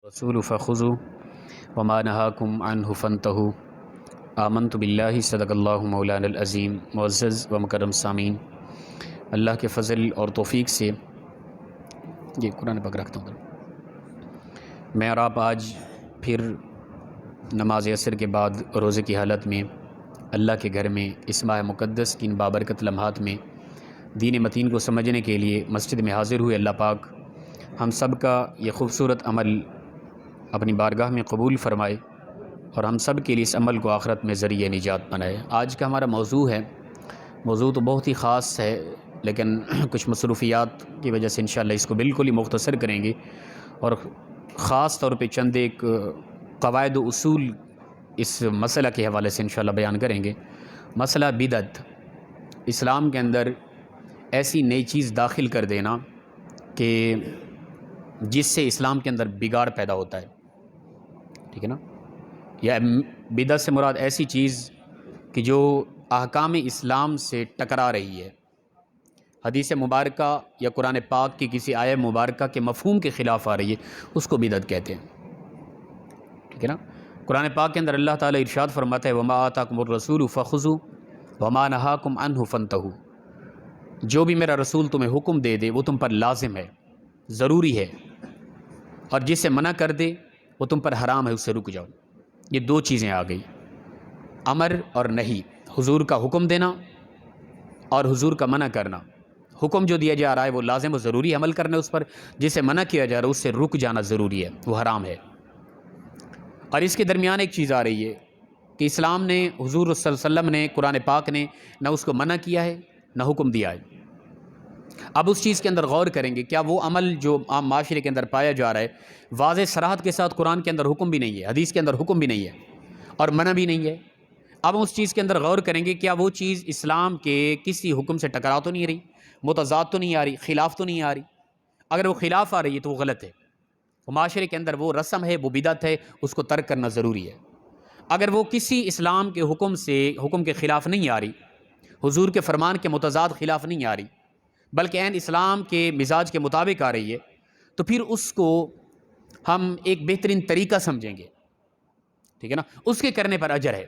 رسول فخذوا وما نهاكم عنه فانتهوا آمنت باللہ صدق اللہ مولانا العظیم۔ معزز و مکرم سامعین، اللہ کے فضل اور توفیق سے یہ قرآن پاک رکھتا ہوں میں اور آپ آج پھر نماز عصر کے بعد روزے کی حالت میں اللہ کے گھر میں اس ماہ مقدس کی ان بابرکت لمحات میں دین متین کو سمجھنے کے لیے مسجد میں حاضر ہوئے۔ اللہ پاک ہم سب کا یہ خوبصورت عمل اپنی بارگاہ میں قبول فرمائے اور ہم سب کے لیے اس عمل کو آخرت میں ذریعہ نجات بنائے۔ آج کا ہمارا موضوع تو بہت ہی خاص ہے، لیکن کچھ مصروفیات کی وجہ سے انشاءاللہ اس کو بالکل ہی مختصر کریں گے اور خاص طور پہ چند ایک قواعد و اصول اس مسئلہ کے حوالے سے انشاءاللہ بیان کریں گے۔ مسئلہ بدعت، اسلام کے اندر ایسی نئی چیز داخل کر دینا کہ جس سے اسلام کے اندر بگاڑ پیدا ہوتا ہے، ٹھیک ہے نا؟ یا بدعت سے مراد ایسی چیز کہ جو احکام اسلام سے ٹکرا رہی ہے، حدیث مبارکہ یا قرآن پاک کی کسی آیہ مبارکہ کے مفہوم کے خلاف آ رہی ہے، اس کو بدعت کہتے ہیں، ٹھیک ہے نا؟ قرآن پاک کے اندر اللہ تعالیٰ ارشاد فرماتا ہے وَمَا آتَاكُمُ الرَّسُولُ فَخُذُوا وَمَا نَهَاكُمْ عَنْهُ فَانْتَهُوا، جو بھی میرا رسول تمہیں حکم دے دے وہ تم پر لازم ہے، ضروری ہے، اور جس سے منع کر دے وہ تم پر حرام ہے، اس سے رک جاؤ۔ یہ دو چیزیں آ گئی، امر اور نہی، حضور کا حکم دینا اور حضور کا منع کرنا۔ حکم جو دیا جا رہا ہے وہ لازم و ضروری عمل کرنا اس پر، جس سے منع کیا جا رہا ہے اس سے رک جانا ضروری ہے، وہ حرام ہے۔ اور اس کے درمیان ایک چیز آ رہی ہے کہ اسلام نے، حضور صلی اللہ علیہ وسلم نے، قرآن پاک نے نہ اس کو منع کیا ہے نہ حکم دیا ہے۔ اب اس چیز کے اندر غور کریں گے، کیا وہ عمل جو عام معاشرے کے اندر پایا جا رہا ہے، واضح صراحت کے ساتھ قرآن کے اندر حکم بھی نہیں ہے، حدیث کے اندر حکم بھی نہیں ہے اور منع بھی نہیں ہے۔ اب اس چیز کے اندر غور کریں گے، کیا وہ چیز اسلام کے کسی حکم سے ٹکرا تو نہیں رہی، متضاد تو نہیں آ رہی، خلاف تو نہیں آ رہی؟ اگر وہ خلاف آ رہی ہے تو وہ غلط ہے، وہ معاشرے کے اندر وہ رسم ہے، وہ بدعت ہے، اس کو ترک کرنا ضروری ہے۔ اگر وہ کسی اسلام کے حکم کے خلاف نہیں آ رہی، حضور کے فرمان کے متضاد خلاف نہیں آ رہی، بلکہ عین اسلام کے مزاج کے مطابق آ رہی ہے، تو پھر اس کو ہم ایک بہترین طریقہ سمجھیں گے، ٹھیک ہے نا؟ اس کے کرنے پر اجر ہے۔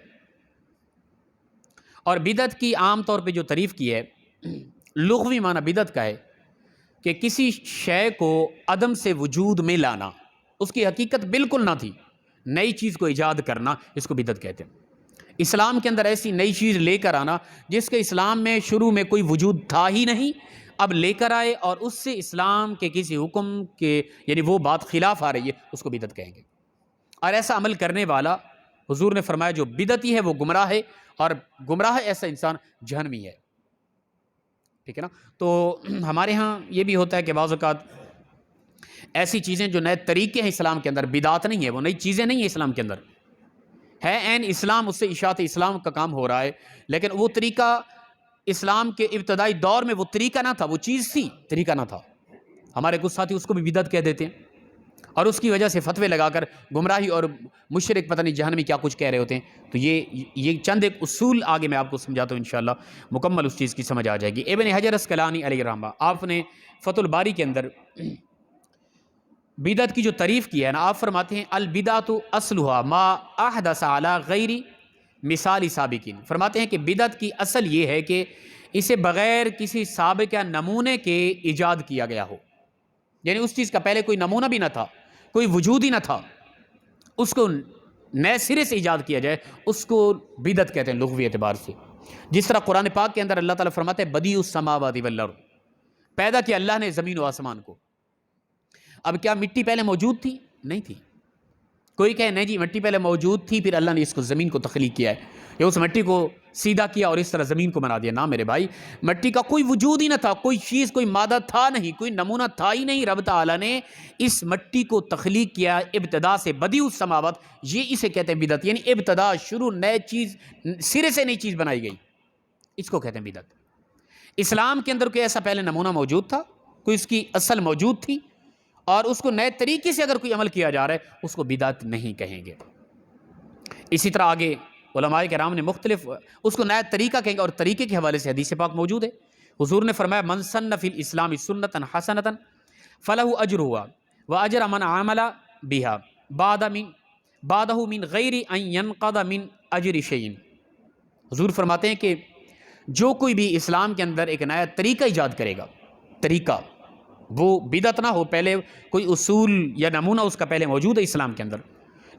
اور بدعت کی عام طور پہ جو تعریف کی ہے، لغوی معنی بدعت کا ہے کہ کسی شے کو عدم سے وجود میں لانا، اس کی حقیقت بالکل نہ تھی، نئی چیز کو ایجاد کرنا، اس کو بدعت کہتے ہیں۔ اسلام کے اندر ایسی نئی چیز لے کر آنا جس کے اسلام میں شروع میں کوئی وجود تھا ہی نہیں، اب لے کر آئے اور اس سے اسلام کے کسی حکم کے یعنی وہ بات خلاف آ رہی ہے، اس کو بدعت کہیں گے۔ اور ایسا عمل کرنے والا، حضور نے فرمایا جو بدعتی ہے وہ گمراہ ہے، اور گمراہ ایسا انسان جہنمی ہے، ٹھیک ہے نا؟ تو ہمارے ہاں یہ بھی ہوتا ہے کہ بعض اوقات ایسی چیزیں جو نئے طریقے ہیں اسلام کے اندر، بدعت نہیں ہے، وہ نئی چیزیں نہیں ہیں اسلام کے اندر، ہے عین اسلام، اس سے اشاعت اسلام کا کام ہو رہا ہے، لیکن وہ طریقہ اسلام کے ابتدائی دور میں وہ طریقہ نہ تھا، وہ چیز تھی، طریقہ نہ تھا۔ ہمارے کچھ ساتھی اس کو بھی بدعت کہہ دیتے ہیں اور اس کی وجہ سے فتوے لگا کر گمراہی اور مشرک پتہ نہیں جہنمی کیا کچھ کہہ رہے ہوتے ہیں۔ تو یہ چند ایک اصول آگے میں آپ کو سمجھاتا ہوں، انشاءاللہ مکمل اس چیز کی سمجھ آ جائے گی۔ ابن حجر اسقلانی علیہ الرحمہ، آپ نے فتح الباری کے اندر بدعت کی جو تعریف کی ہے نا، آپ فرماتے ہیں البدعۃ اصلها ما احدث علی غیر مثال سابقین۔ فرماتے ہیں کہ بدعت کی اصل یہ ہے کہ اسے بغیر کسی سابقہ نمونے کے ایجاد کیا گیا ہو، یعنی اس چیز کا پہلے کوئی نمونہ بھی نہ تھا، کوئی وجود ہی نہ تھا، اس کو نئے سرے سے ایجاد کیا جائے، اس کو بدعت کہتے ہیں لغوی اعتبار سے۔ جس طرح قرآن پاک کے اندر اللہ تعالیٰ فرماتے ہیں بدیع السماوات والارض، پیدا کیا اللہ نے زمین و آسمان کو۔ اب کیا مٹی پہلے موجود تھی؟ نہیں تھی۔ کوئی کہے نہیں جی مٹی پہلے موجود تھی، پھر اللہ نے اس کو زمین کو تخلیق کیا ہے، یا اس مٹی کو سیدھا کیا اور اس طرح زمین کو بنا دیا۔ نہ میرے بھائی، مٹی کا کوئی وجود ہی نہ تھا، کوئی چیز، کوئی مادہ تھا نہیں، کوئی نمونہ تھا ہی نہیں۔ رب تعالیٰ نے اس مٹی کو تخلیق کیا ابتدا سے، بدیع السماوات، یہ اسے کہتے ہیں بدعت، یعنی ابتدا، شروع، نئے چیز، سرے سے نئی چیز بنائی گئی، اس کو کہتے ہیں بدعت۔ اسلام کے اندر کوئی ایسا پہلے نمونہ موجود تھا، کوئی اس کی اصل موجود تھی، اور اس کو نئے طریقے سے اگر کوئی عمل کیا جا رہا ہے اس کو بدعت نہیں کہیں گے۔ اسی طرح آگے علماء کرام نے مختلف اس کو نیا طریقہ کہیں گے، اور طریقے کے حوالے سے حدیث پاک موجود ہے۔ حضور نے فرمایا من سن فی الاسلام سنتا حسنتا فلہ اجرھا واجر من عمل بہا، بعدہ من غیر ان ینقض من اجر شیء۔ حضور فرماتے ہیں کہ جو کوئی بھی اسلام کے اندر ایک نیا طریقہ ایجاد کرے گا، طریقہ وہ بدعت نہ ہو، پہلے کوئی اصول یا نمونہ اس کا پہلے موجود ہے اسلام کے اندر،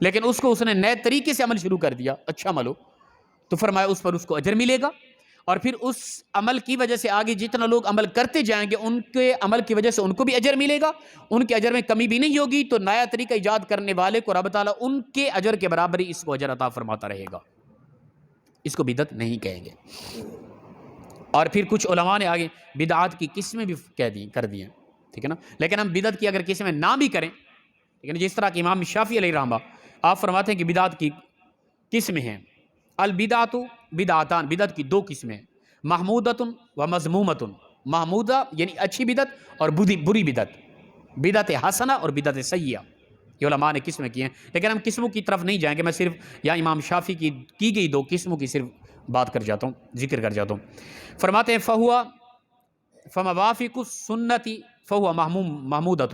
لیکن اس کو اس نے نئے طریقے سے عمل شروع کر دیا، اچھا عمل ہو، تو فرمایا اس پر اس کو اجر ملے گا، اور پھر اس عمل کی وجہ سے آگے جتنا لوگ عمل کرتے جائیں گے ان کے عمل کی وجہ سے ان کو بھی اجر ملے گا، ان کے اجر میں کمی بھی نہیں ہوگی، تو نیا طریقہ ایجاد کرنے والے کو رب تعالیٰ ان کے اجر کے برابر ہی اس کو اجر عطا فرماتا رہے گا، اس کو بدعت نہیں کہیں گے۔ اور پھر کچھ علماء نے آگے بدعات کی قسمیں بھی کر دی ہیں، ٹھیک ہے نا، لیکن ہم بدعت کی اگر قسمیں نہ بھی کریں، لیکن جس طرح کہ امام شافعی علیہ رحمہ آپ فرماتے ہیں کہ بدعات کی قسمیں ہیں، البدعۃ بدعتان، بدعت کی دو قسمیں، محمودۃ و مذمومۃ۔ محمودہ یعنی اچھی بدعت اور بری بدعت، بدعت حسنہ اور بدعت سیئہ، یہ علماء نے قسمیں کی ہیں، لیکن ہم قسموں کی طرف نہیں جائیں گے، میں صرف یہاں امام شافعی کی گئی دو قسموں کی صرف بات کر جاتا ہوں، ذکر کر جاتا ہوں۔ فرماتے ہیں فموافق السنت فہو محمودۃ،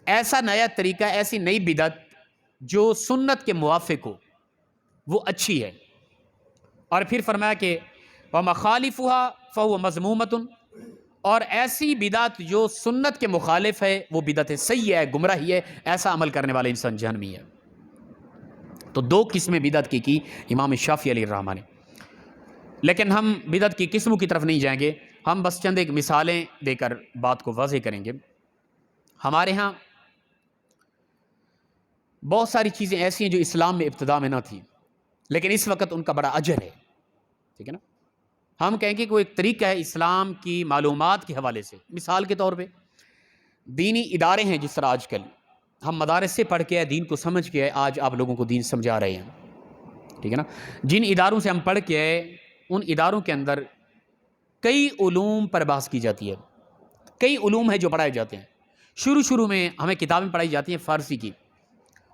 ایسا نیا طریقہ، ایسی نئی بدعت جو سنت کے موافق ہو وہ اچھی ہے، اور پھر فرمایا کہ وَمَخَالِفُهَا فَهُوَ مَذْمُومَةٌ، اور ایسی بدعت جو سنت کے مخالف ہے وہ بدعت سیئہ ہے، گمراہی ہے، ایسا عمل کرنے والا انسان جہنمی ہے۔ تو دو قسمیں بدعت کی امام شافعی علیہ الرحمہ نے، لیکن ہم بدعت کی قسموں کی طرف نہیں جائیں گے، ہم بس چند ایک مثالیں دے کر بات کو واضح کریں گے۔ ہمارے ہاں بہت ساری چیزیں ایسی ہیں جو اسلام میں ابتدا میں نہ تھیں، لیکن اس وقت ان کا بڑا اجر ہے، ٹھیک ہے نا۔ ہم کہیں گے کوئی ایک طریقہ ہے اسلام کی معلومات کے حوالے سے، مثال کے طور پہ دینی ادارے ہیں، جس طرح آج کل ہم مدارس سے پڑھ کے دین کو سمجھ کے آج آپ لوگوں کو دین سمجھا رہے ہیں، ٹھیک ہے نا۔ جن اداروں سے ہم پڑھ کے ان اداروں کے اندر کئی علوم پر بحث کی جاتی ہے، کئی علوم ہیں جو پڑھائے جاتے ہیں۔ شروع میں ہمیں کتابیں پڑھائی جاتی ہیں فارسی کی،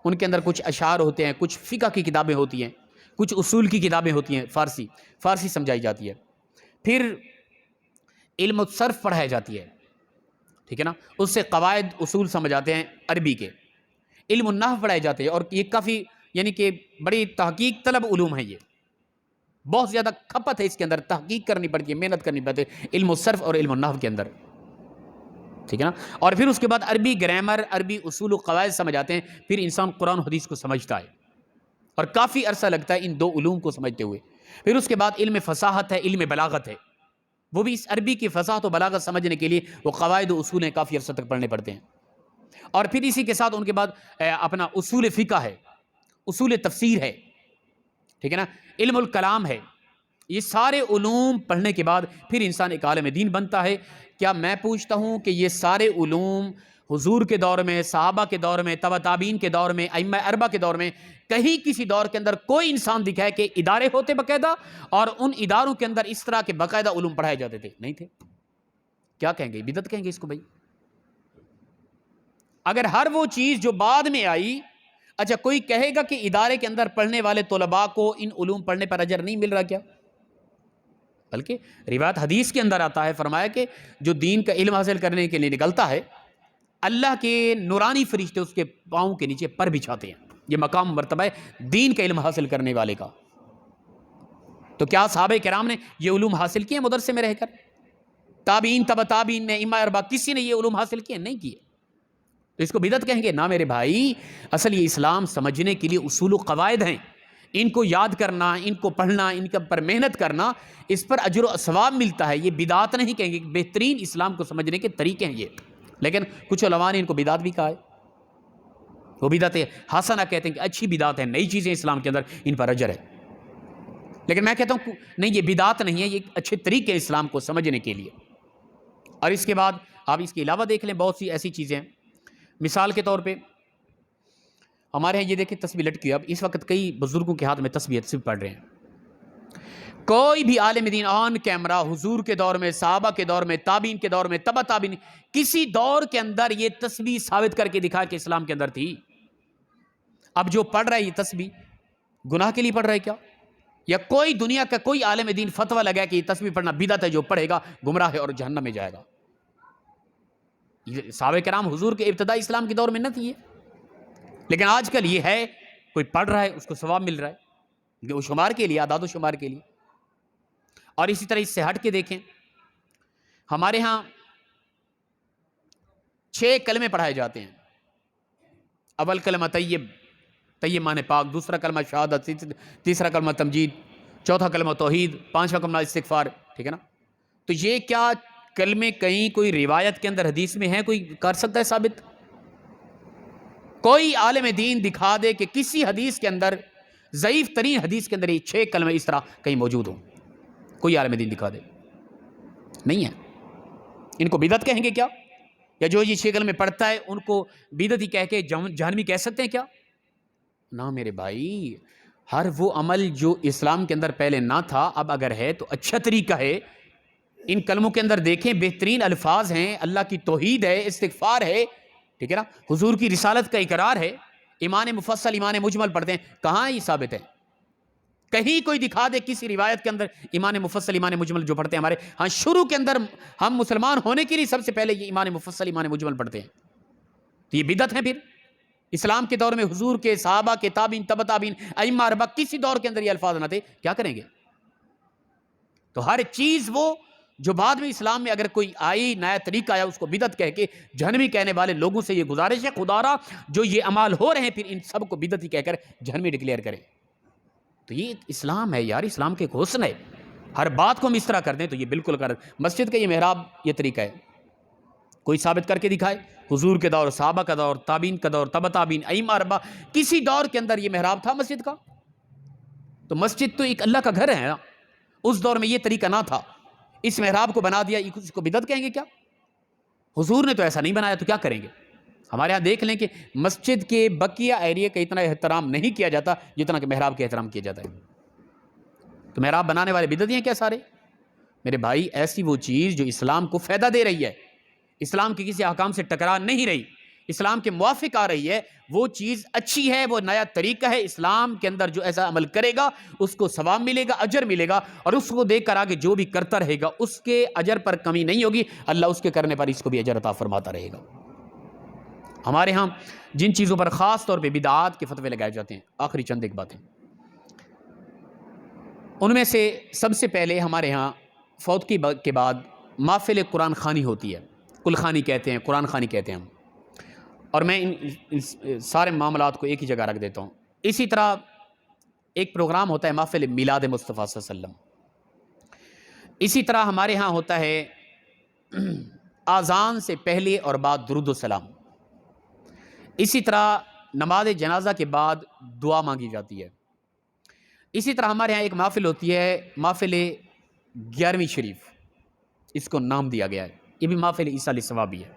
ان کے اندر کچھ اشعار ہوتے ہیں، کچھ فقہ کی کتابیں ہوتی ہیں، کچھ اصول کی کتابیں ہوتی ہیں، فارسی سمجھائی جاتی ہے۔ پھر علم الصرف پڑھائی جاتی ہے، ٹھیک ہے نا، اس سے قواعد اصول سمجھ آتے ہیں عربی کے۔ علم النحو پڑھائے جاتے ہیں، اور یہ کافی یعنی کہ بڑی تحقیق طلب علوم ہیں، یہ بہت زیادہ کھپت ہے، اس کے اندر تحقیق کرنی پڑتی ہے، محنت کرنی پڑتی ہے علم الصرف اور علم النحو کے اندر، ٹھیک ہے نا۔ اور پھر اس کے بعد عربی گرامر، عربی اصول و قواعد سمجھ آتے ہیں، پھر انسان قرآن و حدیث کو سمجھتا ہے، اور کافی عرصہ لگتا ہے ان دو علوم کو سمجھتے ہوئے۔ پھر اس کے بعد علم فصاحت ہے، علم بلاغت ہے، وہ بھی اس عربی کی فصاحت و بلاغت سمجھنے کے لیے وہ قواعد و اصول ہیں، کافی عرصہ تک پڑھنے پڑتے ہیں۔ اور پھر اسی کے ساتھ ان کے بعد اپنا اصول فقہ ہے، اصول تفسیر ہے، ٹھیک ہے نا، علم الکلام ہے۔ یہ سارے علوم پڑھنے کے بعد پھر انسان ایک عالم دین بنتا ہے۔ کیا میں پوچھتا ہوں کہ یہ سارے علوم حضور کے دور میں، صحابہ کے دور میں، تبع تابعین کے دور میں، ائمہ اربعہ کے دور میں، کہیں کسی دور کے اندر کوئی انسان دکھائے کہ ادارے ہوتے باقاعدہ اور ان اداروں کے اندر اس طرح کے باقاعدہ علوم پڑھائے جاتے تھے؟ نہیں تھے۔ کیا کہیں گے؟ بدعت کہیں گے اس کو بھائی؟ اگر ہر وہ چیز جو بعد میں آئی، اچھا کوئی کہے گا کہ ادارے کے اندر پڑھنے والے طلباء کو ان علوم پڑھنے پر اجر نہیں مل رہا کیا؟ بلکہ روایت حدیث کے اندر آتا ہے، فرمایا کہ جو دین کا علم حاصل کرنے کے لیے نکلتا ہے، اللہ کے نورانی فرشتے اس کے پاؤں کے نیچے پر بچھاتے ہیں۔ یہ مقام مرتبہ ہے دین کا علم حاصل کرنے والے کا۔ تو کیا صحابہ کرام نے یہ علوم حاصل کیے مدرسے میں رہ کر؟ تابعین، تبع تابعین نے، ائمہ اربعہ، کسی نے یہ علوم حاصل کیے؟ نہیں کیے۔ تو اس کو بدعت کہیں گے؟ نہ میرے بھائی، اصل یہ اسلام سمجھنے کے لیے اصول و قواعد ہیں، ان کو یاد کرنا، ان کو پڑھنا، ان کے پر محنت کرنا، اس پر اجر و ثواب ملتا ہے۔ یہ بدعت نہیں کہیں گے، بہترین اسلام کو سمجھنے کے طریقے ہیں یہ۔ لیکن کچھ علماء نے ان کو بدعت بھی کہا ہے، وہ بدعت حسنہ کہتے ہیں کہ اچھی بدعت ہے، نئی چیزیں اسلام کے اندر، ان پر اجر ہے۔ لیکن میں کہتا ہوں نہیں، یہ بدعت نہیں ہے، یہ اچھے طریقے اسلام کو سمجھنے کے لیے۔ اور اس کے بعد آپ اس کے علاوہ دیکھ لیں، بہت سی ایسی چیزیں ہیں۔ مثال کے طور پہ ہمارے ہیں یہ دیکھیں تسبیح لٹکی، اب اس وقت کئی بزرگوں کے ہاتھ میں تسبیح پڑھ رہے ہیں۔ کوئی بھی عالم دین آن کیمرہ حضور کے دور میں، صحابہ کے دور میں، تابعین کے دور میں، تبع تابعین، کسی دور کے اندر یہ تسبیح ثابت کر کے دکھا کہ اسلام کے اندر تھی۔ اب جو پڑھ رہا ہے یہ تسبیح گناہ کے لیے پڑھ رہا ہے کیا؟ یا کوئی دنیا کا کوئی عالم دین فتویٰ لگا کہ یہ تسبیح پڑھنا بدعت ہے، جو پڑھے گا گمراہ ہے اور جہنم میں جائے گا؟ صحابہ کرام حضور کے ابتدائی اسلام کے دور میں نہ تھی یہ، لیکن آج کل یہ ہے کوئی پڑھ رہا ہے اس کو ثواب مل رہا ہے وہ شمار کے لیے، اعداد و شمار کے لیے۔ اور اسی طرح اس سے ہٹ کے دیکھیں، ہمارے ہاں 6 کلمے پڑھائے جاتے ہیں۔ اول کلمہ طیب، طیب معنی پاک، دوسرا کلمہ شہادت، تیسرا کلمہ تمجید، چوتھا کلمہ توحید، پانچواں کلمہ استغفار، ٹھیک ہے نا؟ تو یہ کیا کلمے کہیں کوئی روایت کے اندر حدیث میں ہے؟ کوئی کر سکتا ہے ثابت؟ کوئی عالم دین دکھا دے کہ کسی حدیث کے اندر، ضعیف ترین حدیث کے اندر یہ 6 کلمے اس طرح کہیں موجود ہوں؟ کوئی عالم دین دکھا دے؟ نہیں ہے۔ ان کو بدعت کہیں گے کیا؟ یا جو یہ 6 کلمے پڑھتا ہے ان کو بدعتی کہہ کے جہنمی کہہ سکتے ہیں کیا؟ نہ میرے بھائی، ہر وہ عمل جو اسلام کے اندر پہلے نہ تھا اب اگر ہے تو اچھا طریقہ ہے۔ ان کلموں کے اندر دیکھیں بہترین الفاظ ہیں، اللہ کی توحید ہے، استغفار ہے، ٹھیک ہے نا، حضور کی رسالت کا اقرار ہے، ایمان مفصل ایمان مجمل پڑھتے ہیں، کہاں یہ ثابت ہے؟ کہیں کوئی دکھا دے کسی روایت کے اندر ایمان مفصل ایمان مجمل جو پڑھتے ہیں ہمارے ہاں شروع کے اندر ہم مسلمان ہونے کے لیے سب سے پہلے یہ ایمان مفصل ایمان مجمل پڑھتے ہیں، تو یہ بدعت ہے۔ پھر اسلام کے دور میں حضور کے صحابہ کے تابعین تبع تابعین ائمہ اربعہ کسی دور کے اندر یہ الفاظ نہ تھے، کیا کریں گے؟ تو ہر چیز وہ جو بعد میں اسلام میں اگر کوئی آئی نیا طریقہ آیا اس کو بدعت کہہ کے جہنمی کہنے والے لوگوں سے یہ گزارش ہے خدا را جو یہ اعمال ہو رہے ہیں پھر ان سب کو بدعتی کہہ کر جہنمی ڈکلیئر کریں۔ تو یہ اسلام ہے یار، اسلام کے ایک حسن ہے۔ ہر بات کو ہم اس طرح کر دیں تو یہ بالکل غلط۔ مسجد کا یہ محراب یہ طریقہ ہے، کوئی ثابت کر کے دکھائے؟ حضور کے دور، صحابہ کا دور، تابعین کا دور، تبع تابعین، ائمہ اربعہ، کسی دور کے اندر یہ محراب تھا مسجد کا؟ تو مسجد تو ایک اللہ کا گھر ہے نا، اس دور میں یہ طریقہ نہ تھا، اس محراب کو بنا دیا، اس کو بدعت کہیں گے کیا؟ حضور نے تو ایسا نہیں بنایا تو کیا کریں گے؟ ہمارے ہاں دیکھ لیں کہ مسجد کے بقیہ ایریے کا اتنا احترام نہیں کیا جاتا جتنا کہ محراب کا احترام کیا جاتا ہے۔ تو محراب بنانے والے بدعتی ہیں کیا سارے؟ میرے بھائی ایسی وہ چیز جو اسلام کو فائدہ دے رہی ہے، اسلام کے کسی احکام سے ٹکرا نہیں رہی، اسلام کے موافق آ رہی ہے، وہ چیز اچھی ہے، وہ نیا طریقہ ہے۔ اسلام کے اندر جو ایسا عمل کرے گا اس کو ثواب ملے گا، اجر ملے گا، اور اس کو دیکھ کر آگے جو بھی کرتا رہے گا اس کے اجر پر کمی نہیں ہوگی، اللہ اس کے کرنے پر اس کو بھی اجر عطا فرماتا رہے گا۔ ہمارے ہاں جن چیزوں پر خاص طور پہ بدعات کے فتوے لگائے جاتے ہیں، آخری چند ایک باتیں، ان میں سے سب سے پہلے ہمارے ہاں فوت کے بعد محفل قرآن خوانی ہوتی ہے، کل خوانی کہتے ہیں، قرآن خوانی کہتے ہیں ہم، اور میں ان سارے معاملات کو ایک ہی جگہ رکھ دیتا ہوں۔ اسی طرح ایک پروگرام ہوتا ہے محفل میلاد مصطفیٰ صلی اللہ علیہ وسلم۔ اسی طرح ہمارے ہاں ہوتا ہے آذان سے پہلے اور بعد درود و سلام۔ اسی طرح نماز جنازہ کے بعد دعا مانگی جاتی ہے۔ اسی طرح ہمارے ہاں ایک محفل ہوتی ہے محفل 11ویں شریف، اس کو نام دیا گیا ہے، یہ بھی محفل عیسیٰ ثوابی ہے،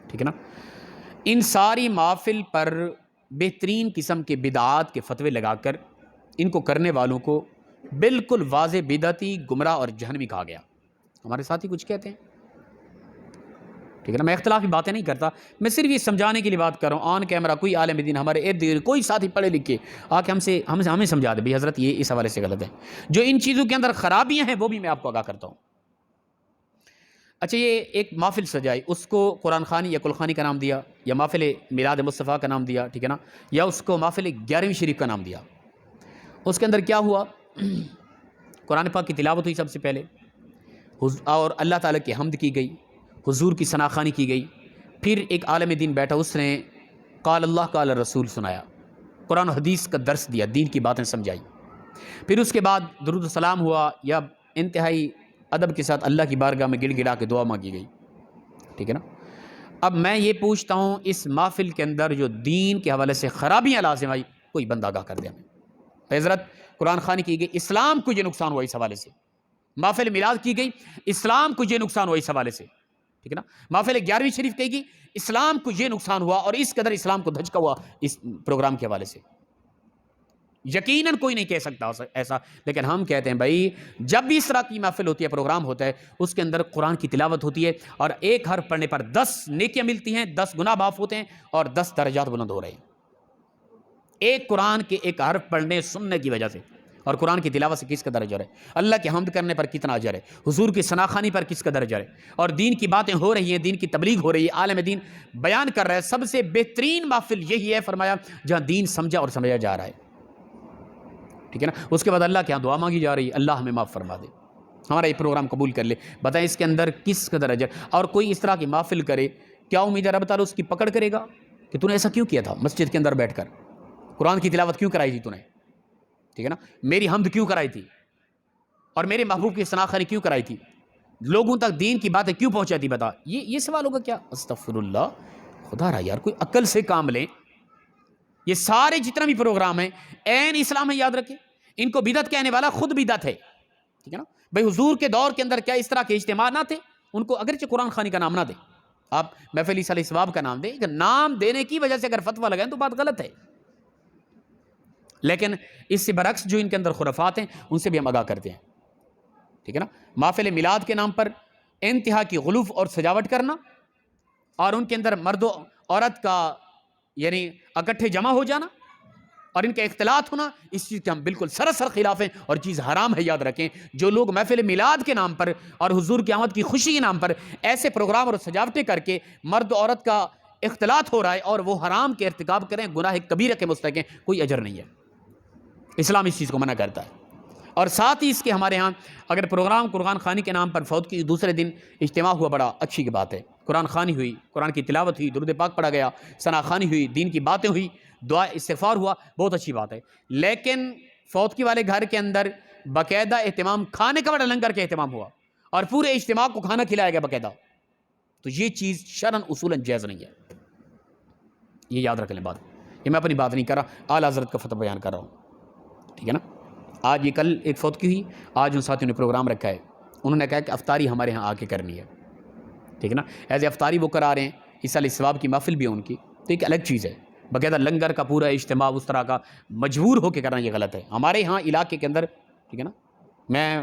ٹھیک ہے نا۔ ان ساری محفل پر بہترین قسم کے بدعات کے فتوے لگا کر ان کو کرنے والوں کو بالکل واضح بدعتی، گمراہ اور جہنمی کہا گیا۔ ہمارے ساتھی کچھ کہتے ہیں، ٹھیک ہے نا، میں اختلافی باتیں نہیں کرتا، میں صرف یہ سمجھانے کے لیے بات کر رہا ہوں۔ آن کیمرہ کوئی عالم دین ہمارے ارد گرد کوئی ساتھی پڑھے لکھے آ کے ہمیں سمجھا دے بھی حضرت یہ اس حوالے سے غلط ہے، جو ان چیزوں کے اندر خرابیاں ہیں وہ بھی میں آپ کو آگاہ کرتا ہوں۔ اچھا، یہ ایک محفل سجائی، اس کو قرآن خوانی یا کل خوانی کا نام دیا، یا محفل میلاد مصطفیٰ کا نام دیا، ٹھیک ہے نا، یا اس کو محفل 11ویں شریف کا نام دیا۔ اس کے اندر کیا ہوا؟ قرآن پاک کی تلاوت ہوئی سب سے پہلے، اور اللہ تعالیٰ کی حمد کی گئی، حضور کی ثنا خوانی کی گئی، پھر ایک عالم دین بیٹھا، اس نے قال اللہ قال رسول سنایا، قرآن و حدیث کا درس دیا، دین کی باتیں سمجھائی، پھر اس کے بعد درود و سلام ہوا، یا انتہائی ادب کے ساتھ اللہ کی بارگاہ میں گڑ گڑا کے دعا مانگی گئی، ٹھیک ہے نا۔ اب میں یہ پوچھتا ہوں اس محفل کے اندر جو دین کے حوالے سے خرابیاں لازم آئی، کوئی بندہ آگاہ کر دے ہمیں۔ حضرت قرآن خوانی کی گئی، اسلام کو یہ نقصان ہوا اس حوالے سے۔ محفل میلاد کی گئی، اسلام کو یہ نقصان ہوا اس حوالے سے، ٹھیک ہے نا۔ محفل 11ویں شریف کہی گئی، اسلام کو یہ نقصان ہوا، اور اس قدر اسلام کو دھچکا ہوا اس پروگرام کے حوالے سے۔ یقیناً کوئی نہیں کہہ سکتا ایسا، لیکن ہم کہتے ہیں بھائی جب بھی اس طرح کی محفل ہوتی ہے، پروگرام ہوتا ہے، اس کے اندر قرآن کی تلاوت ہوتی ہے، اور ایک حرف پڑھنے پر 10 نیکیاں ملتی ہیں، 10 گناہ معاف ہوتے ہیں، اور 10 درجات بلند ہو رہے ہیں، ایک قرآن کے ایک حرف پڑھنے سننے کی وجہ سے۔ اور قرآن کی تلاوت سے کس قدر اجر ہے، اللہ کی حمد کرنے پر کتنا اجر ہے، حضور کی ثناخوانی پر کس قدر اجر ہے، اور دین کی باتیں ہو رہی ہیں، دین کی تبلیغ ہو رہی ہے، عالم دین بیان کر رہا ہے، سب سے بہترین محفل یہی ہے فرمایا جہاں دین سمجھا اور سمجھا جا رہا ہے، ٹھیک ہے نا۔ اس کے بعد اللہ کے ہاں دعا مانگی جا رہی ہے، اللہ ہمیں معاف فرما دے، ہمارا یہ پروگرام قبول کر لے۔ بتائیں اس کے اندر کس قدر اجر، اور کوئی اس طرح کی محفل کرے، کیا امید ہے رب تعالیٰ اس کی پکڑ کرے گا کہ تو نے ایسا کیوں کیا تھا، مسجد کے اندر بیٹھ کر قرآن کی تلاوت کیوں کرائی تھی تو نے، ٹھیک ہے نا، میری حمد کیوں کرائی تھی، اور میرے محبوب کی ثناخوانی کیوں کرائی تھی، لوگوں تک دین کی باتیں کیوں پہنچائی تھی، بتا، یہ سوال ہوگا کیا؟ استغفر اللہ، خدا رہا یار، کوئی عقل سے کام لیں۔ یہ سارے جتنا بھی پروگرام ہیں عین اسلام ہے، یاد رکھیں، ان کو بدعت کہنے والا خود بدعت ہے، ٹھیک ہے نا۔ بھائی حضور کے دور کے اندر کیا اس طرح کے اجتماع نہ تھے؟ ان کو اگرچہ قرآن خوانی کا نام نہ دیں، آپ محفل عیسی علیہ السلام کا نام دیں، کہ نام دینے کی وجہ سے اگر فتویٰ لگائیں تو بات غلط ہے، لیکن اس سے برعکس جو ان کے اندر خرافات ہیں ان سے بھی ہم آگاہ کرتے ہیں، ٹھیک ہے نا۔ محفل میلاد کے نام پر انتہا کی غلوف اور سجاوٹ کرنا، اور ان کے اندر مرد و عورت کا یعنی اکٹھے جمع ہو جانا اور ان کا اختلاط ہونا، اس چیز کے ہم بالکل سراسر خلاف ہیں، اور چیز حرام ہے، یاد رکھیں۔ جو لوگ محفل میلاد کے نام پر اور حضور کی آمد کی خوشی کے نام پر ایسے پروگرام اور سجاوٹیں کر کے مرد و عورت کا اختلاط ہو رہا ہے اور وہ حرام کے ارتکاب کریں، گناہ کبیرہ کے مستحق ہیں، کوئی اجر نہیں ہے، اسلام اس چیز کو منع کرتا ہے۔ اور ساتھ ہی اس کے ہمارے ہاں اگر پروگرام قرآن خوانی کے نام پر فوت کی دوسرے دن اجتماع ہوا، بڑا اچھی کی بات ہے، قرآن خوانی ہوئی، قرآن کی تلاوت ہوئی، درود پاک پڑھا گیا، ثناخوانی ہوئی، دین کی باتیں ہوئی، دعا استغفار ہوا، بہت اچھی بات ہے۔ لیکن فوتگی والے گھر کے اندر باقاعدہ اہتمام، کھانے کا بڑا لنگر کا اہتمام ہوا اور پورے اجتماع کو کھانا کھلایا گیا باقاعدہ، تو یہ چیز شرعاً اصولاً جائز نہیں ہے، یہ یاد رکھ لیں بات۔ یہ میں اپنی بات نہیں کر رہا، اعلیٰ حضرت کا فتویٰ بیان کر رہا ہوں، ٹھیک ہے نا۔ آج یہ کل ایک فوتگی ہوئی، آج ان ساتھیوں نے پروگرام رکھا ہے، انہوں نے کہا کہ افطاری ہمارے ہاں آ کے کرنی ہے، ٹھیک ہے نا۔ ایز افطاری وہ کرا رہے ہیں، عیسی علیہ السلام کی محفل بھی ہے ان کی، تو ایک الگ چیز ہے، باقاعدہ لنگر کا پورا اجتماع اس طرح کا مجبور ہو کے کرنا یہ غلط ہے۔ ہمارے ہاں علاقے کے اندر، ٹھیک ہے نا، میں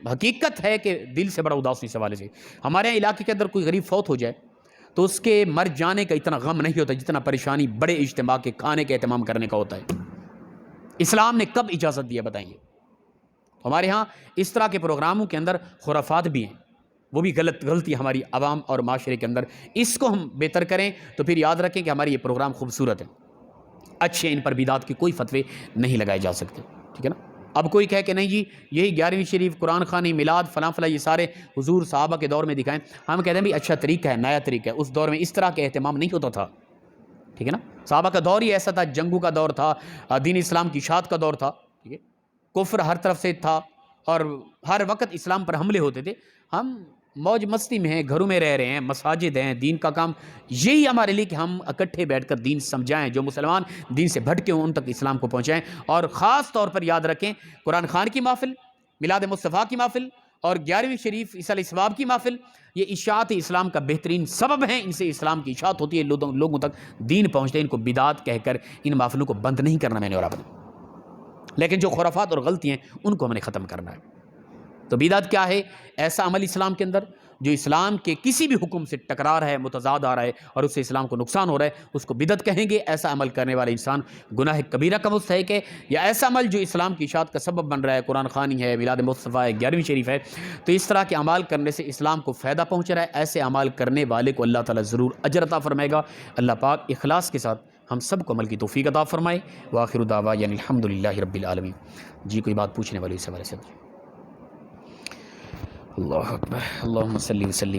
حقیقت ہے کہ دل سے بڑا اداس اس حوالے سے، ہمارے یہاں علاقے کے اندر کوئی غریب فوت ہو جائے تو اس کے مر جانے کا اتنا غم نہیں ہوتا جتنا پریشانی بڑے اجتماع کے کھانے کے اہتمام کرنے کا ہوتا ہے۔ اسلام نے کب اجازت دیا بتائیے؟ ہمارے ہاں اس طرح کے پروگراموں کے اندر خرافات بھی ہیں، وہ بھی غلطی ہماری عوام اور معاشرے کے اندر، اس کو ہم بہتر کریں تو پھر یاد رکھیں کہ ہماری یہ پروگرام خوبصورت ہے، اچھے، ان پر بدعت کے کوئی فتوے نہیں لگائے جا سکتے، ٹھیک ہے نا۔ اب کوئی کہے کہ نہیں جی یہی 11ویں شریف، قرآن خوانی، میلاد، فلاں فلاں، یہ سارے حضور صحابہ کے دور میں دکھائیں، ہم کہتے ہیں بھی اچھا طریقہ ہے، نیا طریقہ ہے، اس دور میں اس طرح کے اہتمام نہیں ہوتا تھا، ٹھیک ہے نا۔ صحابہ کا دور ہی ایسا تھا، جنگوں کا دور تھا، دین اسلام کی اشاعت کا دور تھا، ٹھیک ہے، کفر ہر طرف سے تھا اور ہر وقت اسلام پر حملے ہوتے تھے۔ ہم موج مستی میں ہیں، گھروں میں رہ رہے ہیں، مساجد ہیں، دین کا کام یہی ہمارے لیے کہ ہم اکٹھے بیٹھ کر دین سمجھائیں، جو مسلمان دین سے بھٹکے ہوں ان تک اسلام کو پہنچائیں، اور خاص طور پر یاد رکھیں قرآن خوانی کی محفل، میلاد مصطفیٰ کی محفل اور 11ویں شریف عیسی علیہ السلام کی محفل، یہ اشاعت اسلام کا بہترین سبب ہیں، ان سے اسلام کی اشاعت ہوتی ہے، لوگوں تک دین پہنچتے ہیں، ان کو بدعت کہہ کر ان محفلوں کو بند نہیں کرنا میں نے اور آپ نے، لیکن جو خرافات اور غلطی ہیں ان کو ہم نے ختم کرنا ہے۔ تو بدعت کیا ہے؟ ایسا عمل اسلام کے اندر جو اسلام کے کسی بھی حکم سے ٹکرا رہا ہے، متضاد آ رہا ہے اور اس سے اسلام کو نقصان ہو رہا ہے، اس کو بدعت کہیں گے۔ ایسا عمل کرنے والا انسان گناہ کبیرہ کا مستحق ہے، یا ایسا عمل جو اسلام کی اشاعت کا سبب بن رہا ہے، قرآن خوانی ہے، میلاد مصطفیٰ ہے، 11ویں شریف ہے، تو اس طرح کے اعمال کرنے سے اسلام کو فائدہ پہنچ رہا ہے، ایسے اعمال کرنے والے کو اللہ تعالیٰ ضرور اجر عطا فرمائے گا۔ اللہ پاک اخلاص کے ساتھ ہم سب کو عمل کی توفیق عطا فرمائے۔ وآخر دعوانا الحمدللہ رب العالمین۔ جی کوئی بات پوچھنے والی اس حوالے سے؟ اللہ اکبر، اللہم صلی وسلم علی